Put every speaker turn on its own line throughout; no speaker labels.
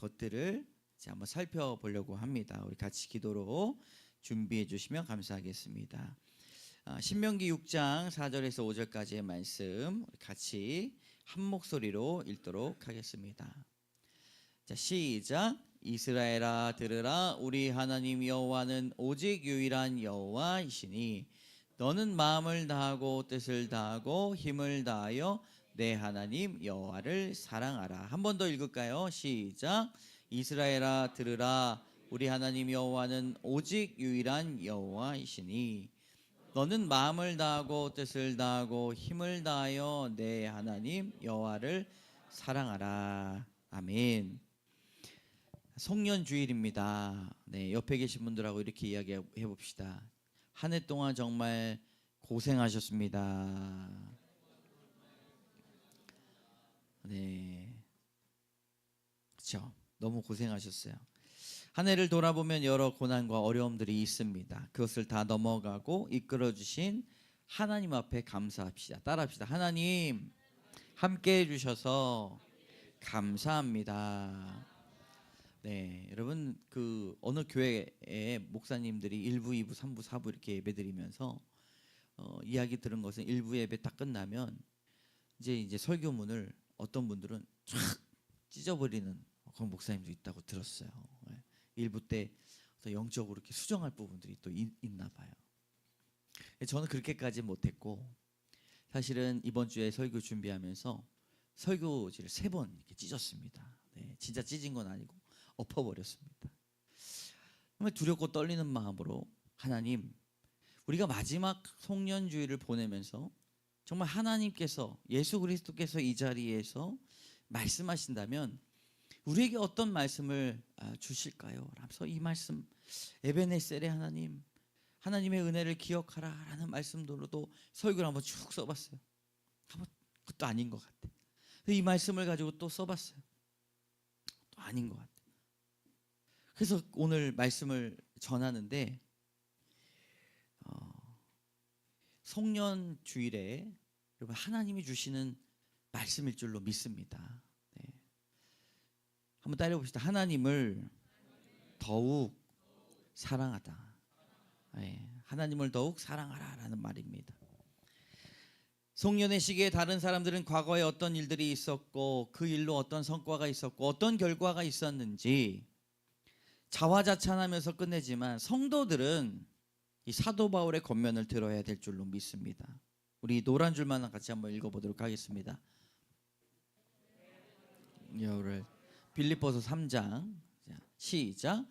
것들을 이제 한번 살펴보려고 합니다. 우리 같이 기도로 준비해 주시면 감사하겠습니다. 신명기 6장 4절에서 5절까지의 말씀 우리 같이 한 목소리로 읽도록 하겠습니다. 자, 시작. 이스라엘아 들으라. 우리 하나님 여호와는 오직 유일한 여호와이시니 너는 마음을 다하고 뜻을 다하고 힘을 다하여 내 하나님 여호와를 사랑하라. 한 번 더 읽을까요? 시작. 이스라엘아 들으라. 우리 하나님 여호와는 오직 유일한 여호와이시니 너는 마음을 다하고 뜻을 다하고 힘을 다하여 내 하나님 여호와를 사랑하라. 아멘. 송년주일입니다. 네, 옆에 계신 분들하고 이렇게 이야기해 봅시다. 한 해 동안 정말 고생하셨습니다. 네, 그렇죠. 너무 고생하셨어요. 한 해를 돌아보면 여러 고난과 어려움들이 있습니다. 그것을 다 넘어가고 이끌어주신 하나님 앞에 감사합시다. 따라합시다. 하나님 함께 해주셔서 감사합니다. 네, 여러분 어느 교회의 목사님들이 1부, 2부, 3부, 4부 이렇게 예배드리면서 이야기 들은 것은 1부 예배 딱 끝나면 이제 설교문을 어떤 분들은 쫙 찢어버리는 그런 목사님도 있다고 들었어요. 1부 때 영적으로 이렇게 수정할 부분들이 또 있나 봐요. 저는 그렇게까지 못했고 사실은 이번 주에 설교 준비하면서 설교지를 3번 이렇게 찢었습니다. 네, 진짜 찢은 건 아니고 엎어버렸습니다. 정말 두렵고 떨리는 마음으로 하나님, 우리가 마지막 송년주일을 보내면서 정말 하나님께서 예수 그리스도께서 이 자리에서 말씀하신다면 우리에게 어떤 말씀을 주실까요? 라면서 이 말씀 에베네셀의 하나님, 하나님의 은혜를 기억하라 라는 말씀들로도 설교를 한번 쭉 써봤어요. 그것도 아닌 것 같아. 이 말씀을 가지고 또 써봤어요. 또 아닌 것 같아. 그래서 오늘 말씀을 전하는데 송년주일에 여러분 하나님이 주시는 말씀일 줄로 믿습니다. 네. 한번 따라해봅시다. 하나님을 더욱 사랑하다. 네. 하나님을 더욱 사랑하라라는 말입니다. 송년회 시기에 다른 사람들은 과거에 어떤 일들이 있었고 그 일로 어떤 성과가 있었고 어떤 결과가 있었는지 자화자찬하면서 끝내지만 성도들은 이 사도 바울의 권면을 들어야 될 줄로 믿습니다. 우리 노란 줄만 같이 한번 읽어보도록 하겠습니다. 빌립보서 3장 시작.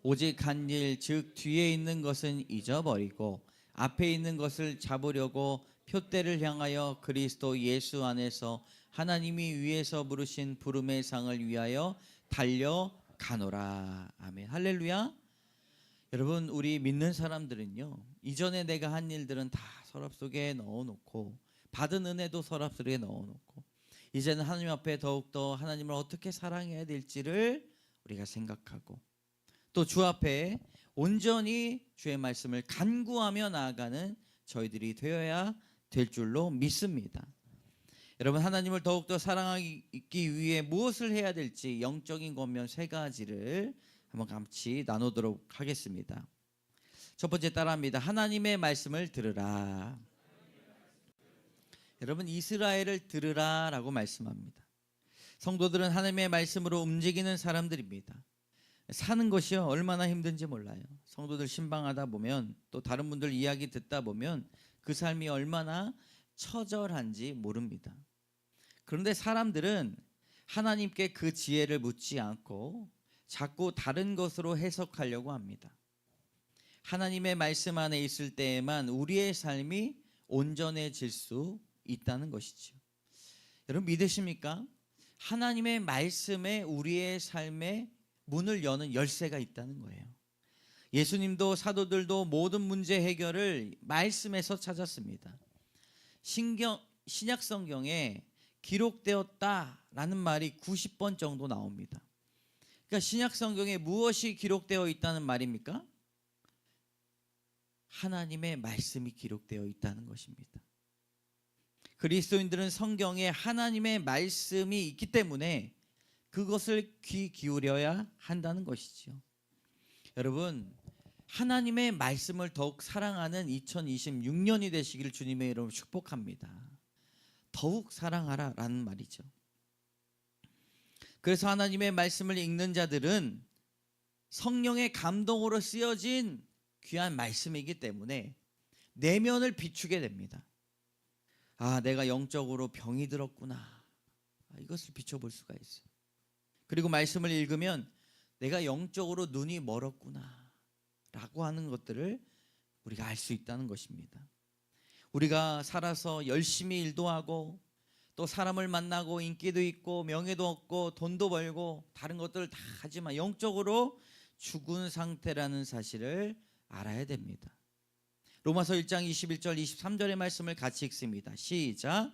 오직 한 일 즉 뒤에 있는 것은 잊어버리고 앞에 있는 것을 잡으려고 표대를 향하여 그리스도 예수 안에서 하나님이 위에서 부르신 부름의 상을 위하여 달려가노라. 아멘. 할렐루야. 여러분, 우리 믿는 사람들은요, 이전에 내가 한 일들은 다 서랍 속에 넣어놓고 받은 은혜도 서랍 속에 넣어놓고 이제는 하나님 앞에 더욱더 하나님을 어떻게 사랑해야 될지를 우리가 생각하고 또 주 앞에 온전히 주의 말씀을 간구하며 나아가는 저희들이 되어야 될 줄로 믿습니다. 여러분, 하나님을 더욱더 사랑하기 위해 무엇을 해야 될지 영적인 권면 3가지를 한번 같이 나누도록 하겠습니다. 첫 번째 따라합니다. 하나님의 말씀을 들으라. 여러분, 이스라엘을 들으라 라고 말씀합니다. 성도들은 하나님의 말씀으로 움직이는 사람들입니다. 사는 것이요 얼마나 힘든지 몰라요. 성도들 신방하다 보면 또 다른 분들 이야기 듣다 보면 그 삶이 얼마나 처절한지 모릅니다. 그런데 사람들은 하나님께 그 지혜를 묻지 않고 자꾸 다른 것으로 해석하려고 합니다. 하나님의 말씀 안에 있을 때에만 우리의 삶이 온전해질 수 있다는 것이죠. 여러분 믿으십니까? 하나님의 말씀에 우리의 삶에 문을 여는 열쇠가 있다는 거예요. 예수님도 사도들도 모든 문제 해결을 말씀에서 찾았습니다. 신약 성경에 기록되었다라는 말이 90번 정도 나옵니다. 그러니까 신약 성경에 무엇이 기록되어 있다는 말입니까? 하나님의 말씀이 기록되어 있다는 것입니다. 그리스도인들은 성경에 하나님의 말씀이 있기 때문에 그것을 귀 기울여야 한다는 것이죠. 여러분, 하나님의 말씀을 더욱 사랑하는 2026년이 되시기를 주님의 이름으로 축복합니다. 더욱 사랑하라 라는 말이죠. 그래서 하나님의 말씀을 읽는 자들은 성령의 감동으로 쓰여진 귀한 말씀이기 때문에 내면을 비추게 됩니다. 아, 내가 영적으로 병이 들었구나. 이것을 비춰볼 수가 있어요. 그리고 말씀을 읽으면 내가 영적으로 눈이 멀었구나 라고 하는 것들을 우리가 알 수 있다는 것입니다. 우리가 살아서 열심히 일도 하고 또 사람을 만나고 인기도 있고 명예도 얻고 돈도 벌고 다른 것들을 다 하지만 영적으로 죽은 상태라는 사실을 알아야 됩니다. 로마서 1장 21절 23절의 말씀을 같이 읽습니다. 시작.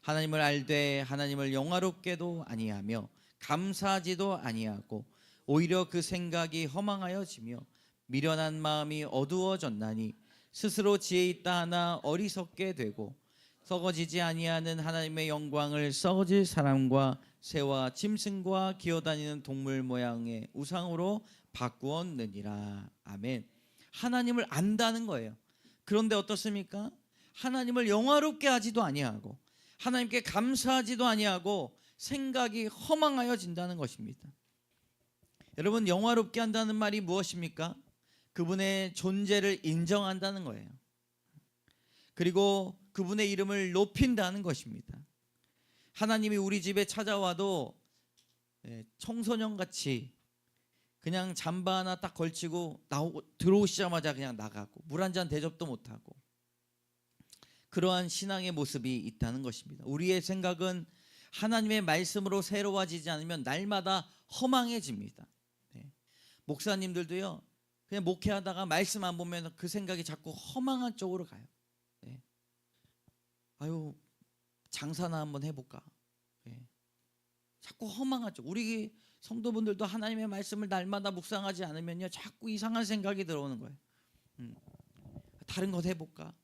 하나님을 알되 하나님을 영화롭게도 아니하며 감사하지도 아니하고 오히려 그 생각이 허망하여지며 미련한 마음이 어두워졌나니 스스로 지혜 있다 하나 어리석게 되고 썩어지지 아니하는 하나님의 영광을 썩어질 사람과 새와 짐승과 기어다니는 동물 모양의 우상으로 바꾸었느니라. 아멘. 하나님을 안다는 거예요. 그런데 어떻습니까? 하나님을 영화롭게 하지도 아니하고 하나님께 감사하지도 아니하고 생각이 허망하여진다는 것입니다. 여러분, 영화롭게 한다는 말이 무엇입니까? 그분의 존재를 인정한다는 거예요. 그리고 그분의 이름을 높인다는 것입니다. 하나님이 우리 집에 찾아와도 청소년같이 그냥 잠바 하나 딱 걸치고 들어오시자마자 그냥 나가고 물 한 잔 대접도 못하고 그러한 신앙의 모습이 있다는 것입니다. 우리의 생각은 하나님의 말씀으로 새로워지지 않으면 날마다 허망해집니다. 목사님들도요, 그냥 목회하다가 말씀 안 보면 그 생각이 자꾸 허망한 쪽으로 가요. 아유, 장사나 한번 해볼까. 자꾸 허망한 쪽. 우리 성도분들도 하나님의 말씀을 날마다 묵상하지 않으면요, 자꾸 이상한 생각이 들어오는 거예요. 다른 것 해볼까.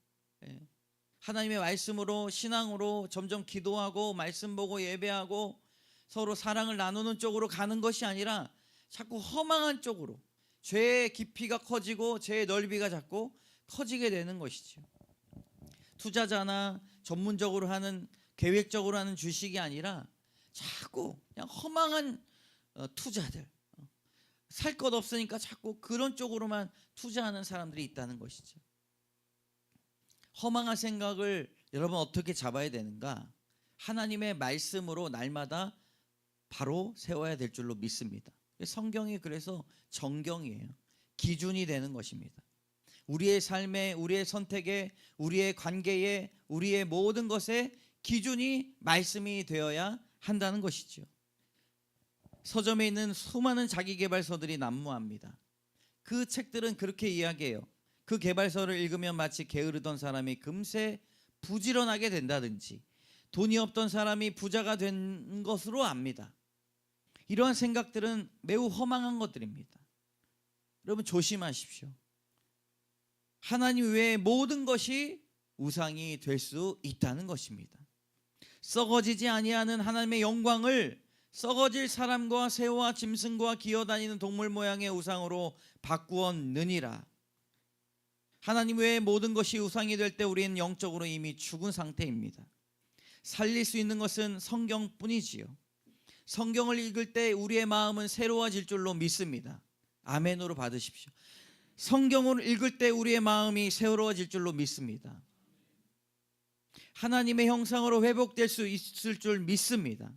하나님의 말씀으로 신앙으로 점점 기도하고 말씀 보고 예배하고 서로 사랑을 나누는 쪽으로 가는 것이 아니라 자꾸 허망한 쪽으로 죄의 깊이가 커지고 죄의 넓이가 자꾸 커지게 되는 것이죠. 투자자나 전문적으로 하는 계획적으로 하는 주식이 아니라 자꾸 그냥 허망한 투자들, 살 것 없으니까 자꾸 그런 쪽으로만 투자하는 사람들이 있다는 것이죠. 허망한 생각을 여러분 어떻게 잡아야 되는가? 하나님의 말씀으로 날마다 바로 세워야 될 줄로 믿습니다. 성경이 그래서 정경이에요. 기준이 되는 것입니다. 우리의 삶에, 우리의 선택에, 우리의 관계에, 우리의 모든 것에 기준이 말씀이 되어야 한다는 것이죠. 서점에 있는 수많은 자기계발서들이 난무합니다. 그 책들은 그렇게 이야기해요. 그 계발서를 읽으면 마치 게으르던 사람이 금세 부지런하게 된다든지 돈이 없던 사람이 부자가 된 것으로 압니다. 이러한 생각들은 매우 허망한 것들입니다. 여러분, 조심하십시오. 하나님 외의 모든 것이 우상이 될 수 있다는 것입니다. 썩어지지 아니하는 하나님의 영광을 썩어질 사람과 새와 짐승과 기어다니는 동물 모양의 우상으로 바꾸었느니라. 하나님 외의 모든 것이 우상이 될 때 우리는 영적으로 이미 죽은 상태입니다. 살릴 수 있는 것은 성경뿐이지요. 성경을 읽을 때 우리의 마음은 새로워질 줄로 믿습니다. 아멘으로 받으십시오. 성경을 읽을 때 우리의 마음이 새로워질 줄로 믿습니다. 하나님의 형상으로 회복될 수 있을 줄 믿습니다.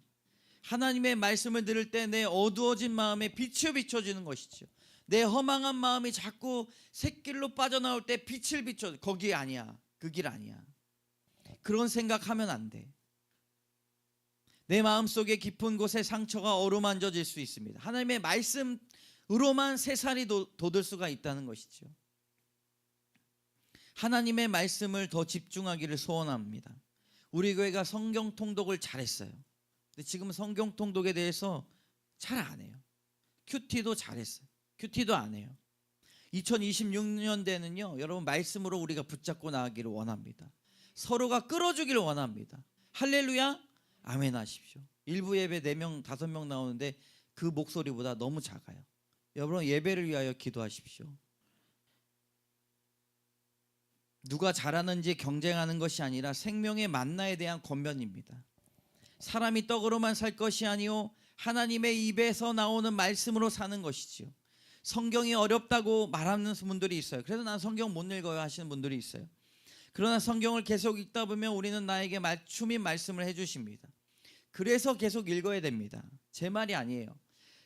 하나님의 말씀을 들을 때 내 어두워진 마음에 빛이 비춰지는 것이죠. 내 허망한 마음이 자꾸 샛길로 빠져나올 때 빛을 비춰. 거기 아니야. 그 길 아니야. 그런 생각하면 안 돼. 내 마음속에 깊은 곳에 상처가 어루만져질 수 있습니다. 하나님의 말씀으로만 새살이 돋을 수가 있다는 것이죠. 하나님의 말씀을 더 집중하기를 소원합니다. 우리 교회가 성경 통독을 잘했어요. 근데 지금 성경 통독에 대해서 잘 안 해요. 큐티도 잘했어요. 큐티도 안 해요. 2026년대는요, 여러분 말씀으로 우리가 붙잡고 나가기를 원합니다. 서로가 끌어주기를 원합니다. 할렐루야, 아멘 하십시오. 일부 예배 4명, 5명 나오는데 그 목소리보다 너무 작아요. 여러분 예배를 위하여 기도하십시오. 누가 잘하는지 경쟁하는 것이 아니라 생명의 만나에 대한 권면입니다. 사람이 떡으로만 살 것이 아니요 하나님의 입에서 나오는 말씀으로 사는 것이지요. 성경이 어렵다고 말하는 분들이 있어요. 그래서 난 성경 못 읽어요 하시는 분들이 있어요. 그러나 성경을 계속 읽다 보면 우리는 나에게 맞춤인 말씀을 해주십니다. 그래서 계속 읽어야 됩니다. 제 말이 아니에요.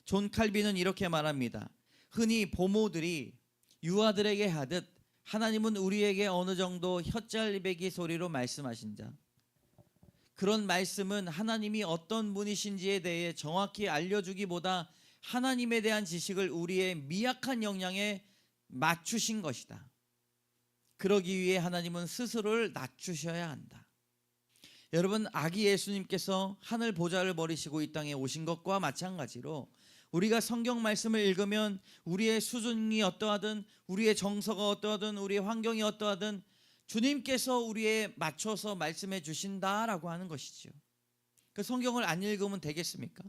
존 칼빈은 이렇게 말합니다. 흔히 보모들이 유아들에게 하듯 하나님은 우리에게 어느 정도 혓잘배기 소리로 말씀하신 자, 그런 말씀은 하나님이 어떤 분이신지에 대해 정확히 알려주기보다 하나님에 대한 지식을 우리의 미약한 역량에 맞추신 것이다. 그러기 위해 하나님은 스스로를 낮추셔야 한다. 여러분, 아기 예수님께서 하늘 보좌를 버리시고 이 땅에 오신 것과 마찬가지로 우리가 성경 말씀을 읽으면 우리의 수준이 어떠하든 우리의 정서가 어떠하든 우리의 환경이 어떠하든 주님께서 우리에 맞춰서 말씀해 주신다라고 하는 것이죠. 그 성경을 안 읽으면 되겠습니까?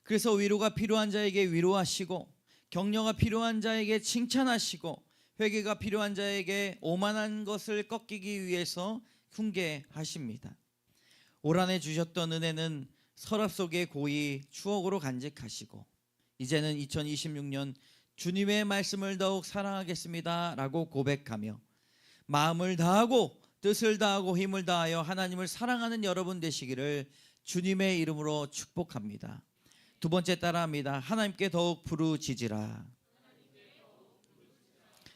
그래서 위로가 필요한 자에게 위로하시고 격려가 필요한 자에게 칭찬하시고 회개가 필요한 자에게 오만한 것을 꺾이기 위해서 훈계하십니다. 올 한 해 주셨던 은혜는 서랍 속에 고이 추억으로 간직하시고 이제는 2026년 주님의 말씀을 더욱 사랑하겠습니다 라고 고백하며 마음을 다하고 뜻을 다하고 힘을 다하여 하나님을 사랑하는 여러분 되시기를 주님의 이름으로 축복합니다. 두 번째 따라합니다. 하나님께 더욱 부르짖으라.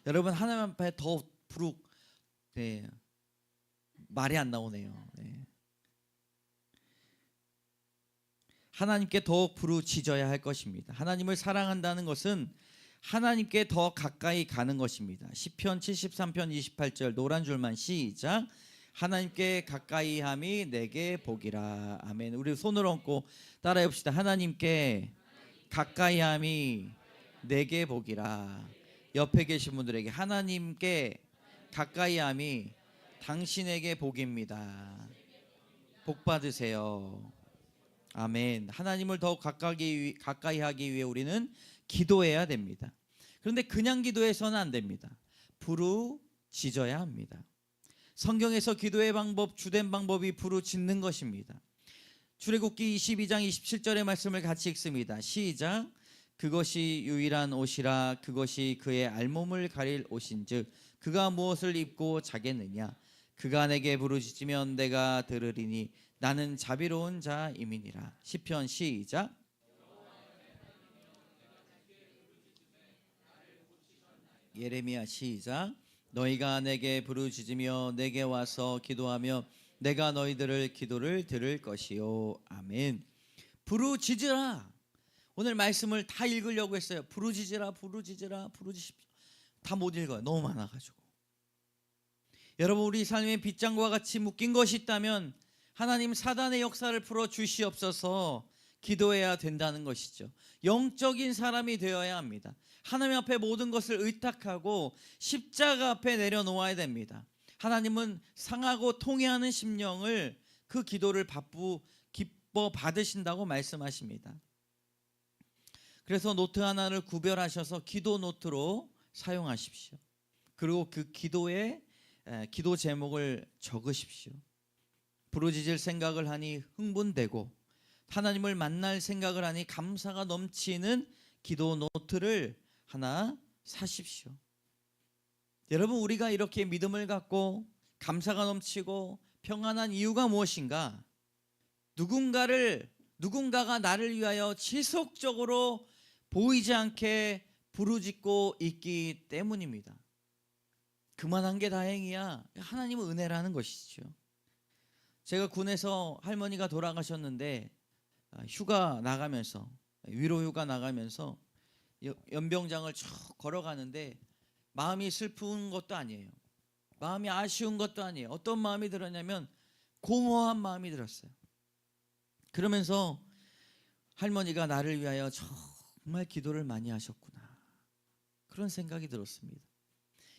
여러분, 하나님 앞에 더욱 네, 말이 안 나오네요. 네. 하나님께 더욱 부르짖어야 할 것입니다. 하나님을 사랑한다는 것은 하나님께 더 가까이 가는 것입니다. 시편 73편 28절 노란 줄만 시작. 하나님께 가까이 함이 내게 복이라. 아멘. 우리 손을 얹고 따라해 봅시다. 하나님께 가까이 함이 내게 복이라. 옆에 계신 분들에게 하나님께 가까이 함이 당신에게 복입니다. 복 받으세요. 아멘. 하나님을 더욱 가까이 하기 위해 우리는 기도해야 됩니다. 그런데 그냥 기도해서는 안 됩니다. 부르짖어야 합니다. 성경에서 기도의 방법, 주된 방법이 부르짖는 것입니다. 출애굽기 22장 27절의 말씀을 같이 읽습니다. 시작. 그것이 유일한 옷이라. 그것이 그의 알몸을 가릴 옷인즉 그가 무엇을 입고 자겠느냐. 그가 내게 부르짖으면 내가 들으리니 나는 자비로운 자임이니라. 시편 시작. 예레미야 시작. 너희가 내게 부르짖으며 내게 와서 기도하며 내가 너희들을 기도를 들을 것이요. 아멘. 부르짖으라. 오늘 말씀을 다 읽으려고 했어요. 부르짖으라 부르짖으십시오. 다 못 읽어요. 너무 많아가지고. 여러분, 우리 삶에 빗장과 같이 묶인 것이 있다면 하나님 사단의 역사를 풀어 주시옵소서 기도해야 된다는 것이죠. 영적인 사람이 되어야 합니다. 하나님 앞에 모든 것을 의탁하고 십자가 앞에 내려놓아야 됩니다. 하나님은 상하고 통회하는 심령을 그 기도를 기뻐 받으신다고 말씀하십니다. 그래서 노트 하나를 구별하셔서 기도 노트로 사용하십시오. 그리고 그 기도에 기도 제목을 적으십시오. 부르짖을 생각을 하니 흥분되고 하나님을 만날 생각을 하니 감사가 넘치는 기도 노트를 하나 사십시오. 여러분, 우리가 이렇게 믿음을 갖고 감사가 넘치고 평안한 이유가 무엇인가? 누군가가 나를 위하여 지속적으로 보이지 않게 부르짖고 있기 때문입니다. 그만한 게 다행이야. 하나님은 은혜라는 것이죠. 제가 군에서 할머니가 돌아가셨는데 휴가 나가면서 위로 휴가 나가면서 연병장을 쭉 걸어가는데 마음이 슬픈 것도 아니에요. 마음이 아쉬운 것도 아니에요. 어떤 마음이 들었냐면 공허한 마음이 들었어요. 그러면서 할머니가 나를 위하여 정말 기도를 많이 하셨구나. 그런 생각이 들었습니다.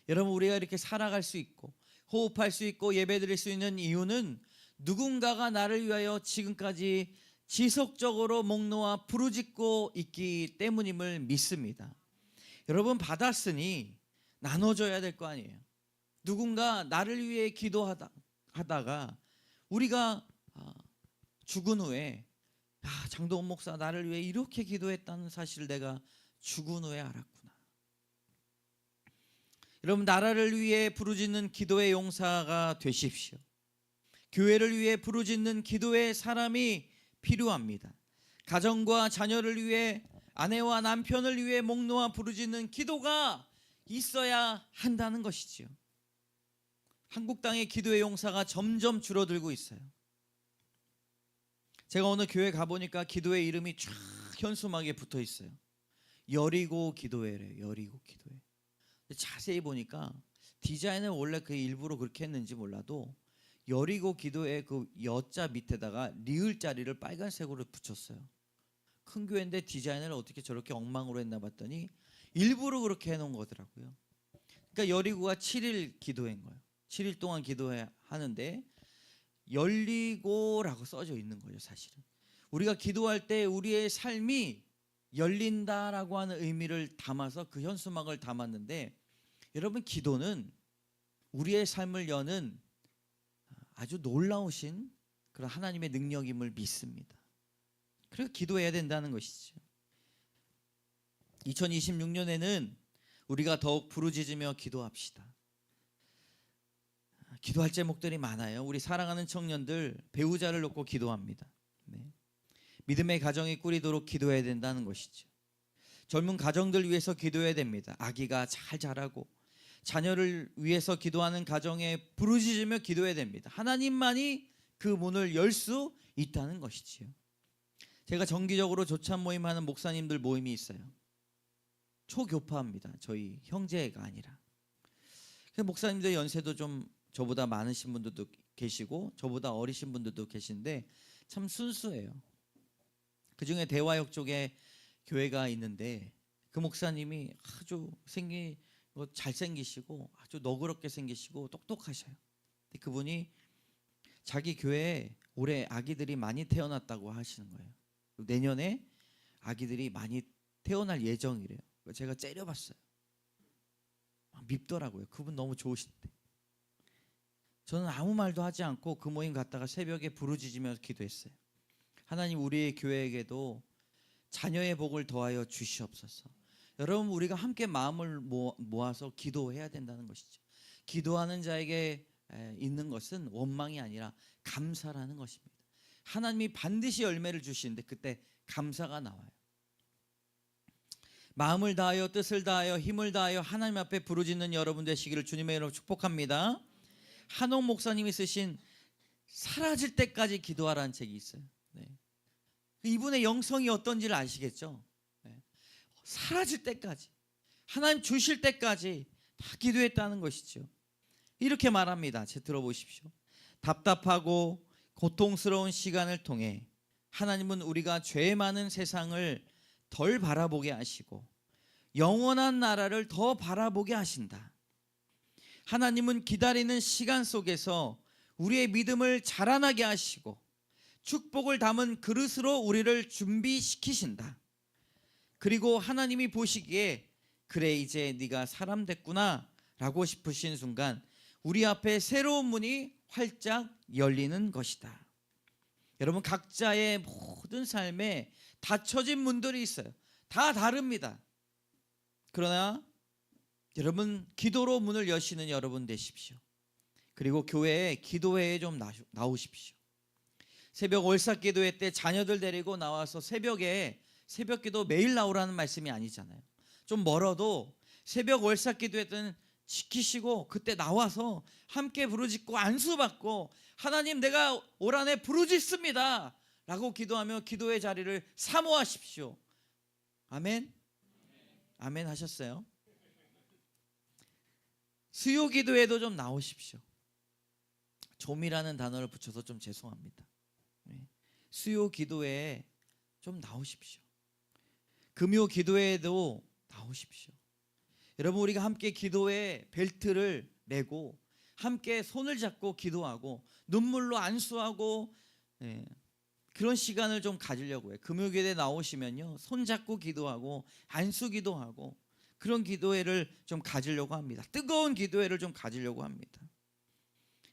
여러분, 우리가 이렇게 살아갈 수 있고 호흡할 수 있고 예배드릴 수 있는 이유는 누군가가 나를 위하여 지금까지 지속적으로 목 놓아 부르짖고 있기 때문임을 믿습니다. 여러분, 받았으니 나눠줘야 될 거 아니에요. 누군가 나를 위해 기도하다가 우리가 죽은 후에 장동원 목사 나를 위해 이렇게 기도했다는 사실을 내가 죽은 후에 알았구나. 여러분, 나라를 위해 부르짖는 기도의 용사가 되십시오. 교회를 위해 부르짖는 기도의 사람이 필요합니다. 가정과 자녀를 위해, 아내와 남편을 위해 목 놓아 부르짖는 기도가 있어야 한다는 것이지요. 한국 땅의 기도의 용사가 점점 줄어들고 있어요. 제가 어느 교회 가보니까 기도의 이름이 쫙 현수막에 붙어 있어요. 여리고 기도회래요. 여리고 기도회. 자세히 보니까 디자인을 원래 그 일부러 그렇게 했는지 몰라도 여리고 기도회 그 여자 밑에다가 리을 자리를 빨간색으로 붙였어요. 큰 교회인데 디자인을 어떻게 저렇게 엉망으로 했나 봤더니 일부러 그렇게 해놓은 거더라고요. 그러니까 여리고가 7일 기도회인 거예요. 7일 동안 기도하는데 열리고라고 써져 있는 거죠. 사실은 우리가 기도할 때 우리의 삶이 열린다라고 하는 의미를 담아서 그 현수막을 담았는데, 여러분, 기도는 우리의 삶을 여는 아주 놀라우신 그런 하나님의 능력임을 믿습니다. 그래서 기도해야 된다는 것이죠. 2026년에는 우리가 더욱 부르짖으며 기도합시다. 기도할 제목들이 많아요. 우리 사랑하는 청년들 배우자를 놓고 기도합니다. 네. 믿음의 가정이 꾸리도록 기도해야 된다는 것이죠. 젊은 가정들 위해서 기도해야 됩니다. 아기가 잘 자라고 자녀를 위해서 기도하는 가정에 부르짖으며 기도해야 됩니다. 하나님만이 그 문을 열 수 있다는 것이지요. 제가 정기적으로 조찬 모임하는 목사님들 모임이 있어요. 초교파입니다. 저희 형제가 아니라. 목사님들 연세도 좀 저보다 많으신 분들도 계시고 저보다 어리신 분들도 계신데 참 순수해요. 그중에 대화역 쪽에 교회가 있는데 그 목사님이 아주 잘생기시고 아주 너그럽게 생기시고 똑똑하셔요. 근데 그분이 자기 교회에 올해 아기들이 많이 태어났다고 하시는 거예요. 내년에 아기들이 많이 태어날 예정이래요. 제가 째려봤어요. 밉더라고요. 그분 너무 좋으신데. 저는 아무 말도 하지 않고 그 모임 갔다가 새벽에 부르짖으면서 기도했어요. 하나님, 우리의 교회에게도 자녀의 복을 더하여 주시옵소서. 여러분, 우리가 함께 마음을 모아서 기도해야 된다는 것이죠. 기도하는 자에게 있는 것은 원망이 아니라 감사라는 것입니다. 하나님이 반드시 열매를 주시는데 그때 감사가 나와요. 마음을 다하여 뜻을 다하여 힘을 다하여 하나님 앞에 부르짖는 여러분 되시기를 주님의 이름으로 축복합니다. 한옥 목사님이 쓰신 사라질 때까지 기도하라는 책이 있어요. 네. 이분의 영성이 어떤지를 아시겠죠? 네. 사라질 때까지, 하나님 주실 때까지 다 기도했다는 것이죠. 이렇게 말합니다. 들어보십시오. 답답하고 고통스러운 시간을 통해 하나님은 우리가 죄 많은 세상을 덜 바라보게 하시고 영원한 나라를 더 바라보게 하신다. 하나님은 기다리는 시간 속에서 우리의 믿음을 자라나게 하시고 축복을 담은 그릇으로 우리를 준비시키신다. 그리고 하나님이 보시기에 그래, 이제 네가 사람 됐구나 라고 싶으신 순간 우리 앞에 새로운 문이 활짝 열리는 것이다. 여러분, 각자의 모든 삶에 닫혀진 문들이 있어요. 다 다릅니다. 그러나 여러분, 기도로 문을 여시는 여러분 되십시오. 그리고 교회에 기도회에 좀 나오십시오. 새벽 월삭 기도회 때 자녀들 데리고 나와서 새벽 기도 매일 나오라는 말씀이 아니잖아요. 좀 멀어도 새벽 월삭 기도회 때는 지키시고 그때 나와서 함께 부르짖고 안수받고 하나님, 내가 올 한해 부르짖습니다 라고 기도하며 기도의 자리를 사모하십시오. 아멘? 아멘 하셨어요? 수요 기도에도 좀 나오십시오. 좀이라는 단어를 붙여서 좀 죄송합니다. 수요 기도회에 좀 나오십시오. 금요 기도회에도 나오십시오. 여러분, 우리가 함께 기도회 벨트를 매고 함께 손을 잡고 기도하고 눈물로 안수하고 그런 시간을 좀 가지려고 해요. 금요일에 나오시면요, 손 잡고 기도하고 안수 기도하고 그런 기도회를 좀 가지려고 합니다. 뜨거운 기도회를 좀 가지려고 합니다.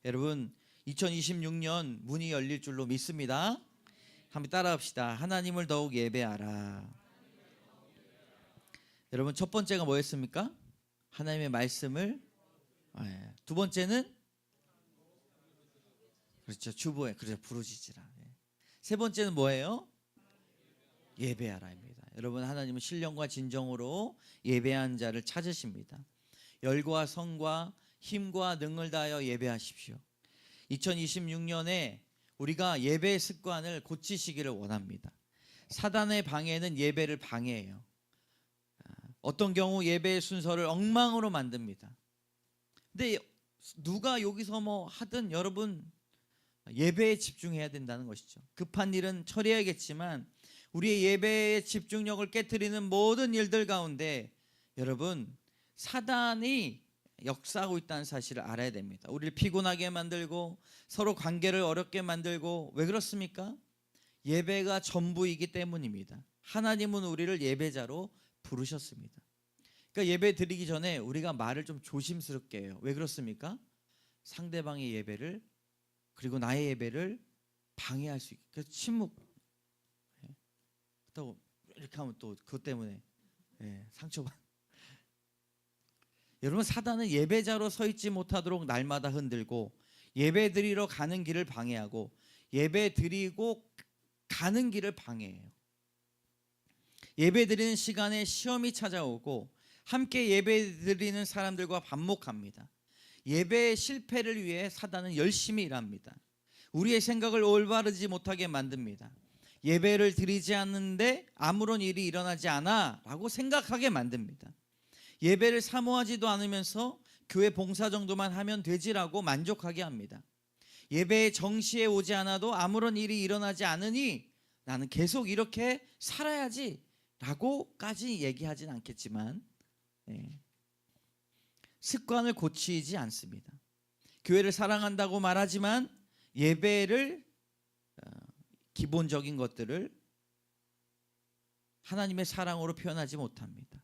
여러분, 2026년 문이 열릴 줄로 믿습니다. 한번 따라합시다. 하나님을 더욱 예배하라. 여러분, 첫 번째가 뭐였습니까? 하나님의 말씀을. 두 번째는 그렇죠, 주보에 그렇죠, 부르짖으라. 세 번째는 뭐예요? 예배하라입니다. 여러분, 하나님은 신령과 진정으로 예배한 자를 찾으십니다. 열과 성과 힘과 능을 다하여 예배하십시오. 2026년에 우리가 예배 습관을 고치시기를 원합니다. 사단의 방해는 예배를 방해해요. 어떤 경우 예배의 순서를 엉망으로 만듭니다. 근데 누가 여기서 뭐 하든 여러분 예배에 집중해야 된다는 것이죠. 급한 일은 처리해야겠지만 우리의 예배의 집중력을 깨트리는 모든 일들 가운데 여러분, 사단이 역사하고 있다는 사실을 알아야 됩니다. 우리를 피곤하게 만들고 서로 관계를 어렵게 만들고, 왜 그렇습니까? 예배가 전부이기 때문입니다. 하나님은 우리를 예배자로 부르셨습니다. 그러니까 예배 드리기 전에 우리가 말을 좀 조심스럽게 해요. 왜 그렇습니까? 상대방의 예배를, 그리고 나의 예배를 방해할 수 있게. 그래서 침묵. 또 이렇게 하면 또 그것 때문에 상처받. 여러분, 사단은 예배자로 서 있지 못하도록 날마다 흔들고 예배 드리러 가는 길을 방해하고 예배 드리고 가는 길을 방해해요. 예배 드리는 시간에 시험이 찾아오고 함께 예배 드리는 사람들과 반목합니다. 예배의 실패를 위해 사단은 열심히 일합니다. 우리의 생각을 올바르지 못하게 만듭니다. 예배를 드리지 않는데 아무런 일이 일어나지 않아 라고 생각하게 만듭니다. 예배를 사모하지도 않으면서 교회 봉사 정도만 하면 되지라고 만족하게 합니다. 예배에 정시에 오지 않아도 아무런 일이 일어나지 않으니 나는 계속 이렇게 살아야지 라고까지 얘기하진 않겠지만 습관을 고치지 않습니다. 교회를 사랑한다고 말하지만 예배를 기본적인 것들을 하나님의 사랑으로 표현하지 못합니다.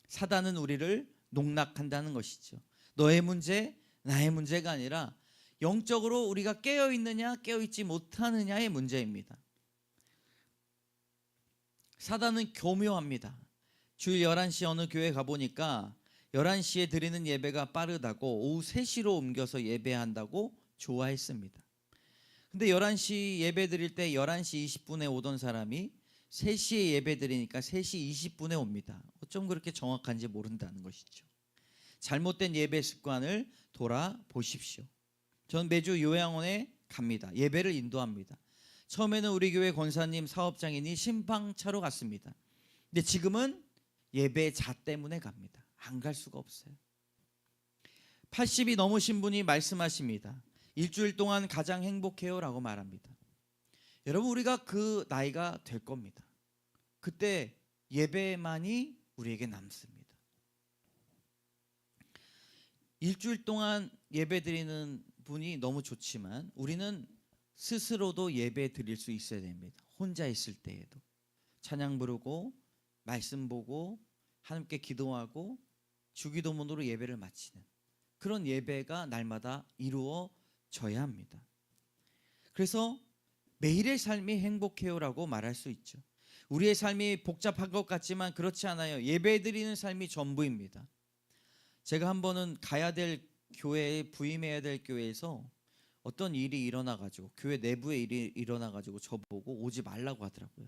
사단은 우리를 농락한다는 것이죠. 너의 문제, 나의 문제가 아니라 영적으로 우리가 깨어있느냐 깨어있지 못하느냐의 문제입니다. 사단은 교묘합니다. 주일 11시 어느 교회 가보니까 11시에 드리는 예배가 빠르다고 오후 3시로 옮겨서 예배한다고 좋아했습니다. 근데 11시 예배 드릴 때 11시 20분에 오던 사람이 3시에 예배 드리니까 3시 20분에 옵니다. 어쩜 그렇게 정확한지 모른다는 것이죠. 잘못된 예배 습관을 돌아보십시오. 전 매주 요양원에 갑니다. 예배를 인도합니다. 처음에는 우리 교회 권사님 사업장인이 신방차로 갔습니다. 근데 지금은 예배자 때문에 갑니다. 안 갈 수가 없어요. 80이 넘으신 분이 말씀하십니다. 일주일 동안 가장 행복해요 라고 말합니다. 여러분, 우리가 그 나이가 될 겁니다. 그때 예배만이 우리에게 남습니다. 일주일 동안 예배 드리는 분이 너무 좋지만 우리는 스스로도 예배 드릴 수 있어야 됩니다. 혼자 있을 때에도 찬양 부르고 말씀 보고 하나님께 기도하고 주기도문으로 예배를 마치는 그런 예배가 날마다 이루어져야 합니다. 그래서 매일의 삶이 행복해요라고 말할 수 있죠. 우리의 삶이 복잡한 것 같지만 그렇지 않아요. 예배 드리는 삶이 전부입니다. 제가 한 번은 가야 될 교회에, 부임해야 될 교회에서 어떤 일이 일어나가지고, 교회 내부에 일이 일어나가지고 저보고 오지 말라고 하더라고요.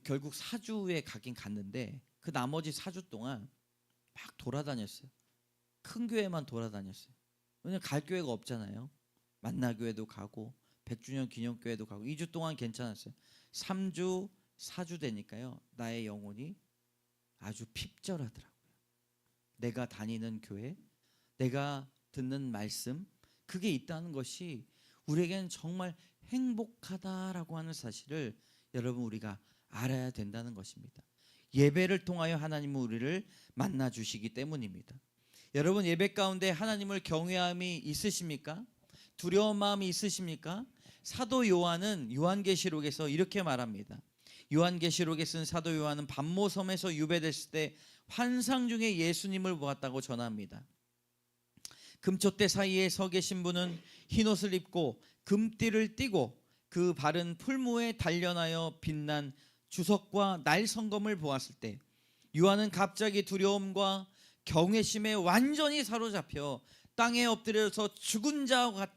결국 4주에 가긴 갔는데 그 나머지 4주 동안 막 돌아다녔어요. 큰 교회만 돌아다녔어요. 왜냐면 갈 교회가 없잖아요. 만나교회도 가고 100주년 기념교회도 가고. 2주 동안 괜찮았어요. 3주 4주 되니까요, 나의 영혼이 아주 핍절하더라고요. 내가 다니는 교회, 내가 듣는 말씀, 그게 있다는 것이 우리에게는 정말 행복하다라고 하는 사실을 여러분, 우리가 알아야 된다는 것입니다. 예배를 통하여 하나님은 우리를 만나 주시기 때문입니다. 여러분 예배 가운데 하나님을 경외함이 있으십니까? 두려운 마음이 있으십니까? 사도 요한은 요한계시록에서 이렇게 말합니다. 요한계시록에 쓴 사도 요한은 반모섬에서 유배됐을 때 환상 중에 예수님을 보았다고 전합니다. 금촛대 사이에 서 계신 분은 흰옷을 입고 금띠를 띠고 그 발은 풀무에 단련하여 빛난 주석과 날성검을 보았을 때 요한은 갑자기 두려움과 경외심에 완전히 사로잡혀 땅에 엎드려서 죽은 자와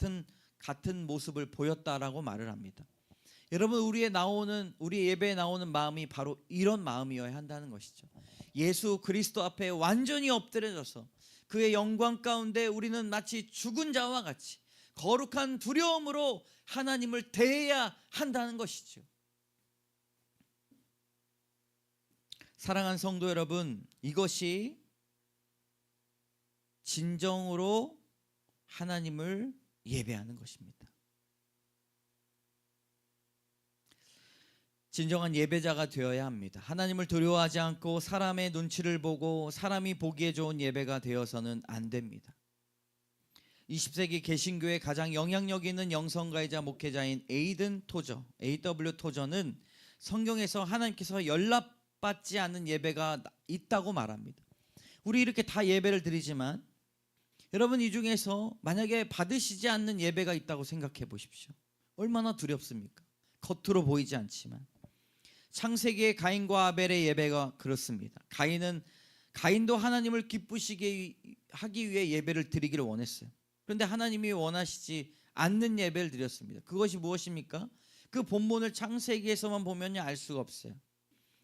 같은 모습을 보였다라고 말을 합니다. 여러분 우리 예배에 나오는 마음이 바로 이런 마음이어야 한다는 것이죠. 예수 그리스도 앞에 완전히 엎드려져서 그의 영광 가운데 우리는 마치 죽은 자와 같이 거룩한 두려움으로 하나님을 대해야 한다는 것이죠. 사랑하는 성도 여러분, 이것이 진정으로 하나님을 예배하는 것입니다. 진정한 예배자가 되어야 합니다. 하나님을 두려워하지 않고 사람의 눈치를 보고 사람이 보기에 좋은 예배가 되어서는 안 됩니다. 20세기 개신교의 가장 영향력 있는 영성가이자 목회자인 AW 토저는 성경에서 하나님께서 연락받지 않는 예배가 있다고 말합니다. 우리 이렇게 다 예배를 드리지만 여러분 이 중에서 만약에 받으시지 않는 예배가 있다고 생각해 보십시오. 얼마나 두렵습니까? 겉으로 보이지 않지만 창세기의 가인과 아벨의 예배가 그렇습니다. 가인도 하나님을 기쁘시게 하기 위해 예배를 드리기를 원했어요. 그런데 하나님이 원하시지 않는 예배를 드렸습니다. 그것이 무엇입니까? 그 본문을 창세기에서만 보면 알 수가 없어요.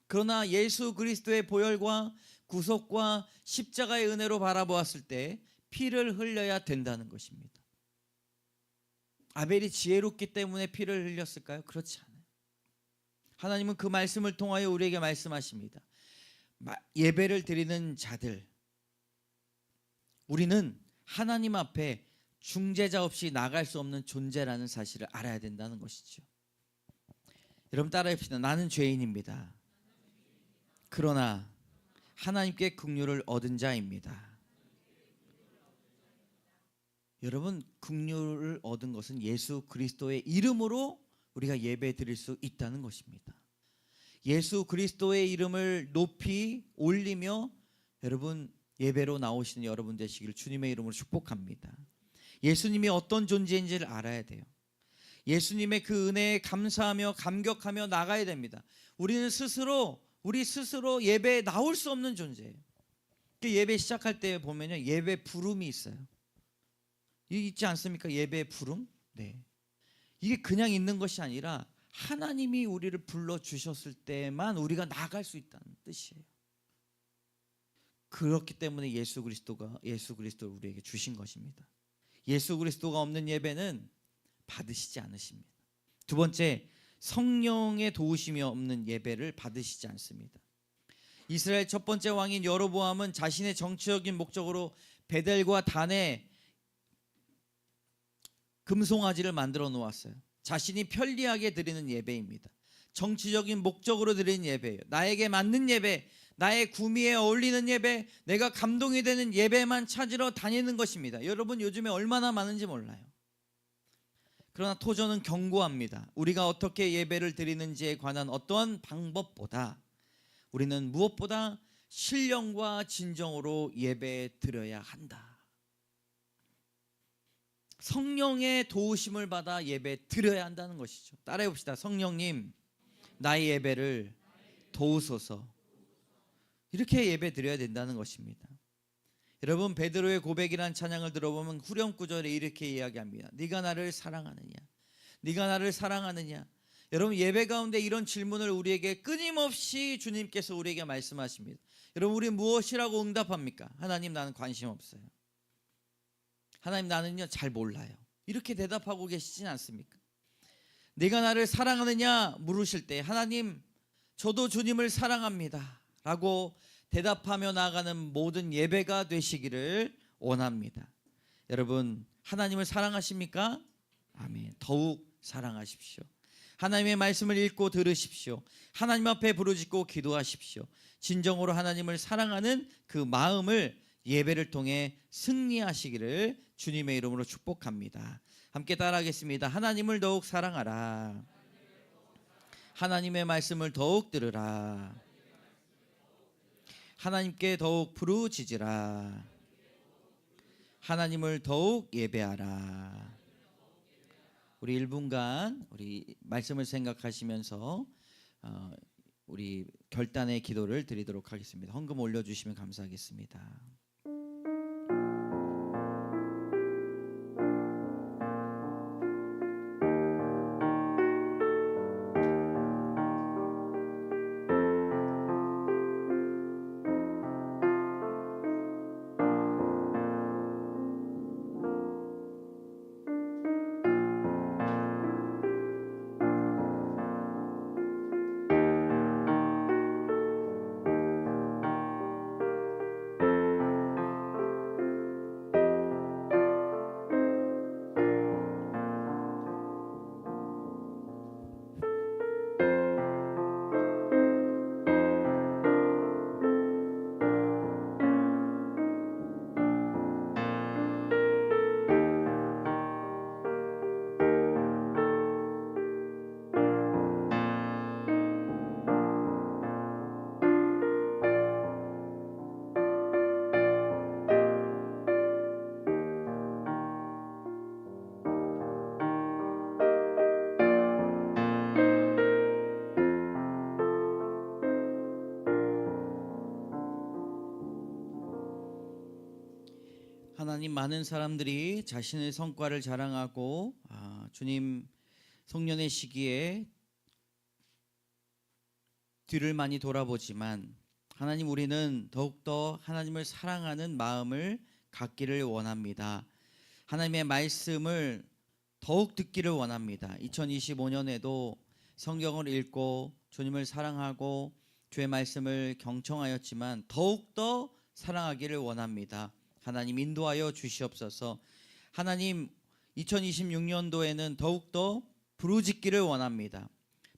그러나 예수 그리스도의 보혈과 구속과 십자가의 은혜로 바라보았을 때 피를 흘려야 된다는 것입니다. 아벨이 지혜롭기 때문에 피를 흘렸을까요? 그렇지 않아요. 하나님은 그 말씀을 통하여 우리에게 말씀하십니다. 예배를 드리는 자들, 우리는 하나님 앞에 중재자 없이 나갈 수 없는 존재라는 사실을 알아야 된다는 것이죠. 여러분 따라합시다. 나는 죄인입니다. 그러나 하나님께 긍휼을 얻은 자입니다. 여러분 긍휼을 얻은 것은 예수 그리스도의 이름으로 우리가 예배 드릴 수 있다는 것입니다. 예수 그리스도의 이름을 높이 올리며 여러분 예배로 나오시는 여러분 되시기를 주님의 이름으로 축복합니다. 예수님이 어떤 존재인지를 알아야 돼요. 예수님의 그 은혜에 감사하며 감격하며 나가야 됩니다. 우리 스스로 예배에 나올 수 없는 존재예요. 예배 시작할 때 보면요, 예배 부름이 있어요. 있지 않습니까? 예배 부름? 네. 이게 그냥 있는 것이 아니라 하나님이 우리를 불러 주셨을 때만 우리가 나갈 수 있다는 뜻이에요. 그렇기 때문에 예수 그리스도를 우리에게 주신 것입니다. 예수 그리스도가 없는 예배는 받으시지 않으십니다. 두 번째, 성령의 도우심이 없는 예배를 받으시지 않습니다. 이스라엘 첫 번째 왕인 여로보암은 자신의 정치적인 목적으로 베델과 단에 금송아지를 만들어 놓았어요. 자신이 편리하게 드리는 예배입니다. 정치적인 목적으로 드리는 예배예요. 나에게 맞는 예배, 나의 구미에 어울리는 예배, 내가 감동이 되는 예배만 찾으러 다니는 것입니다. 여러분 요즘에 얼마나 많은지 몰라요. 그러나 토저는 경고합니다. 우리가 어떻게 예배를 드리는지에 관한 어떠한 방법보다 우리는 무엇보다 신령과 진정으로 예배 드려야 한다. 성령의 도우심을 받아 예배 드려야 한다는 것이죠. 따라해 봅시다. 성령님, 나의 예배를 도우소서. 이렇게 예배 드려야 된다는 것입니다. 여러분 베드로의 고백이란 찬양을 들어보면 후렴 구절에 이렇게 이야기합니다. 네가 나를 사랑하느냐? 네가 나를 사랑하느냐? 여러분 예배 가운데 이런 질문을 우리에게 끊임없이 주님께서 우리에게 말씀하십니다. 여러분 우리 무엇이라고 응답합니까? 하나님 나는 관심 없어요. 하나님 나는요 잘 몰라요. 이렇게 대답하고 계시진 않습니까? 네가 나를 사랑하느냐 물으실 때 하나님 저도 주님을 사랑합니다 라고 대답하며 나아가는 모든 예배가 되시기를 원합니다. 여러분 하나님을 사랑하십니까? 아멘. 더욱 사랑하십시오. 하나님의 말씀을 읽고 들으십시오. 하나님 앞에 부르짖고 기도하십시오. 진정으로 하나님을 사랑하는 그 마음을 예배를 통해 승리하시기를 주님의 이름으로 축복합니다. 함께 따라하겠습니다. 하나님을 더욱 사랑하라. 하나님의 말씀을 더욱 들으라. 하나님께 더욱 부르짖으라. 하나님을 더욱 예배하라. 우리 1분간 우리 말씀을 생각하시면서 우리 결단의 기도를 드리도록 하겠습니다. 헌금 올려주시면 감사하겠습니다. 하나님, 많은 사람들이 자신의 성과를 자랑하고 주님 송년회 시기에 뒤를 많이 돌아보지만 하나님, 우리는 더욱더 하나님을 사랑하는 마음을 갖기를 원합니다. 하나님의 말씀을 더욱 듣기를 원합니다. 2025년에도 성경을 읽고 주님을 사랑하고 주의 말씀을 경청하였지만 더욱더 사랑하기를 원합니다. 하나님, 인도하여 주시옵소서. 하나님, 2026년도에는 더욱더 부르짖기를 원합니다.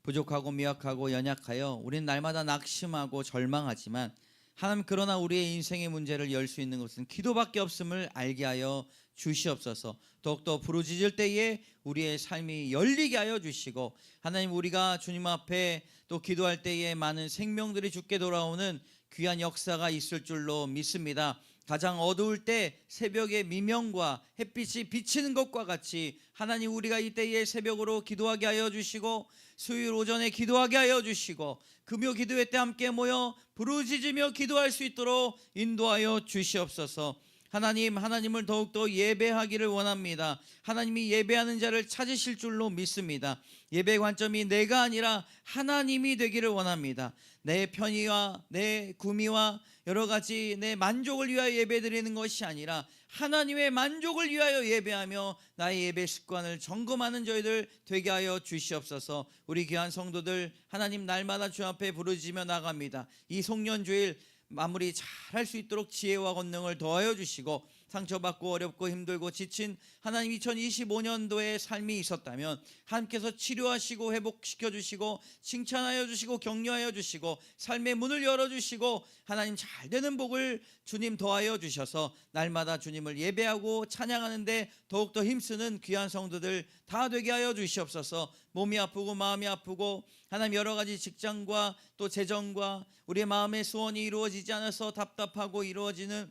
부족하고 미약하고 연약하여 우리는 날마다 낙심하고 절망하지만 하나님, 그러나 우리의 인생의 문제를 열 수 있는 것은 기도밖에 없음을 알게 하여 주시옵소서. 더욱더 부르짖을 때에 우리의 삶이 열리게 하여 주시고, 하나님, 우리가 주님 앞에 또 기도할 때에 많은 생명들이 주께 돌아오는 귀한 역사가 있을 줄로 믿습니다. 가장 어두울 때 새벽의 미명과 햇빛이 비치는 것과 같이 하나님, 우리가 이때에 새벽으로 기도하게 하여 주시고, 수요일 오전에 기도하게 하여 주시고, 금요 기도회 때 함께 모여 부르짖으며 기도할 수 있도록 인도하여 주시옵소서. 하나님, 하나님을 더욱더 예배하기를 원합니다. 하나님이 예배하는 자를 찾으실 줄로 믿습니다. 예배 관점이 내가 아니라 하나님이 되기를 원합니다. 내 편의와 내 구미와 여러 가지 내 만족을 위하여 예배드리는 것이 아니라 하나님의 만족을 위하여 예배하며 나의 예배 습관을 점검하는 저희들 되게 하여 주시옵소서. 우리 귀한 성도들, 하나님, 날마다 주 앞에 부르짖으며 나갑니다. 이 송년주일 마무리 잘 할 수 있도록 지혜와 권능을 더하여 주시고, 상처받고 어렵고 힘들고 지친 하나님, 2025년도의 삶이 있었다면 하나님께서 치료하시고 회복시켜 주시고 칭찬하여 주시고 격려하여 주시고 삶의 문을 열어주시고 하나님, 잘되는 복을 주님 더하여 주셔서 날마다 주님을 예배하고 찬양하는데 더욱더 힘쓰는 귀한 성도들 다 되게 하여 주시옵소서. 몸이 아프고 마음이 아프고 하나님, 여러 가지 직장과 또 재정과 우리의 마음의 소원이 이루어지지 않아서 답답하고 이루어지는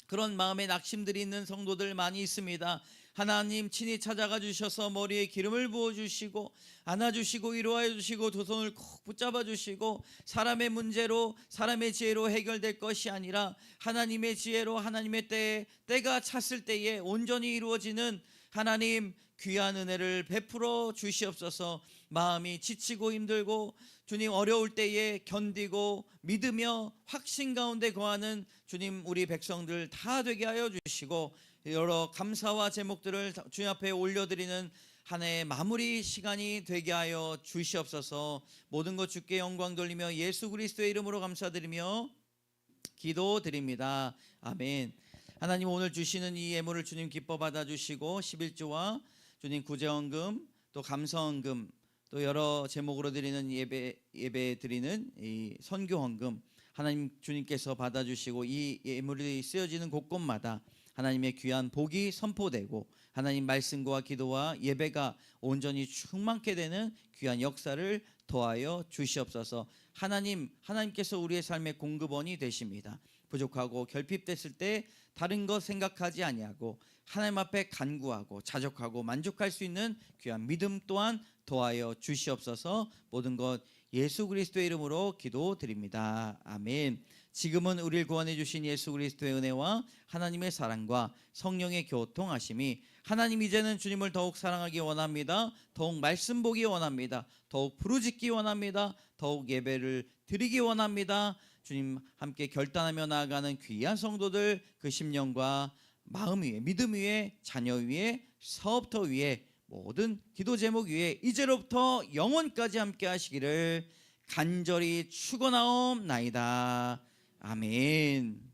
그런 마음의 낙심들이 있는 성도들 많이 있습니다. 하나님, 친히 찾아가 주셔서 머리에 기름을 부어주시고 안아주시고 위로하여 주시고 두 손을 꼭 붙잡아 주시고, 사람의 문제로 사람의 지혜로 해결될 것이 아니라 하나님의 지혜로 하나님의 때가 찼을 때에 온전히 이루어지는 하나님, 귀한 은혜를 베풀어 주시옵소서. 마음이 지치고 힘들고 주님 어려울 때에 견디고 믿으며 확신 가운데 거하는 주님, 우리 백성들 다 되게 하여 주시고, 여러 감사와 제목들을 주님 앞에 올려드리는 한 해의 마무리 시간이 되게 하여 주시옵소서. 모든 것 주께 영광 돌리며 예수 그리스도의 이름으로 감사드리며 기도드립니다. 아멘. 하나님, 오늘 주시는 이 예물을 주님 기뻐 받아주시고 11조와 주님 구제헌금 또 감사헌금 또 여러 제목으로 드리는 예배 드리는 이 선교헌금, 하나님 주님께서 받아주시고 이 예물이 쓰여지는 곳곳마다 하나님의 귀한 복이 선포되고 하나님 말씀과 기도와 예배가 온전히 충만케 되는 귀한 역사를 더하여 주시옵소서. 하나님께서 우리의 삶의 공급원이 되십니다. 부족하고 결핍됐을 때 다른 것 생각하지 아니하고 하나님 앞에 간구하고 자족하고 만족할 수 있는 귀한 믿음 또한 더하여 주시옵소서. 모든 것 예수 그리스도의 이름으로 기도드립니다. 아멘. 지금은 우리를 구원해 주신 예수 그리스도의 은혜와 하나님의 사랑과 성령의 교통하심이 하나님 이제는 주님을 더욱 사랑하기 원합니다. 더욱 말씀 보기 원합니다. 더욱 부르짖기 원합니다. 더욱 예배를 드리기 원합니다. 주님 함께 결단하며 나아가는 귀한 성도들 그 심령과 마음 위에 믿음 위에 자녀 위에 사업터 위에 모든 기도 제목 위에 이제로부터 영원까지 함께 하시기를 간절히 축원하옵나이다. 아멘.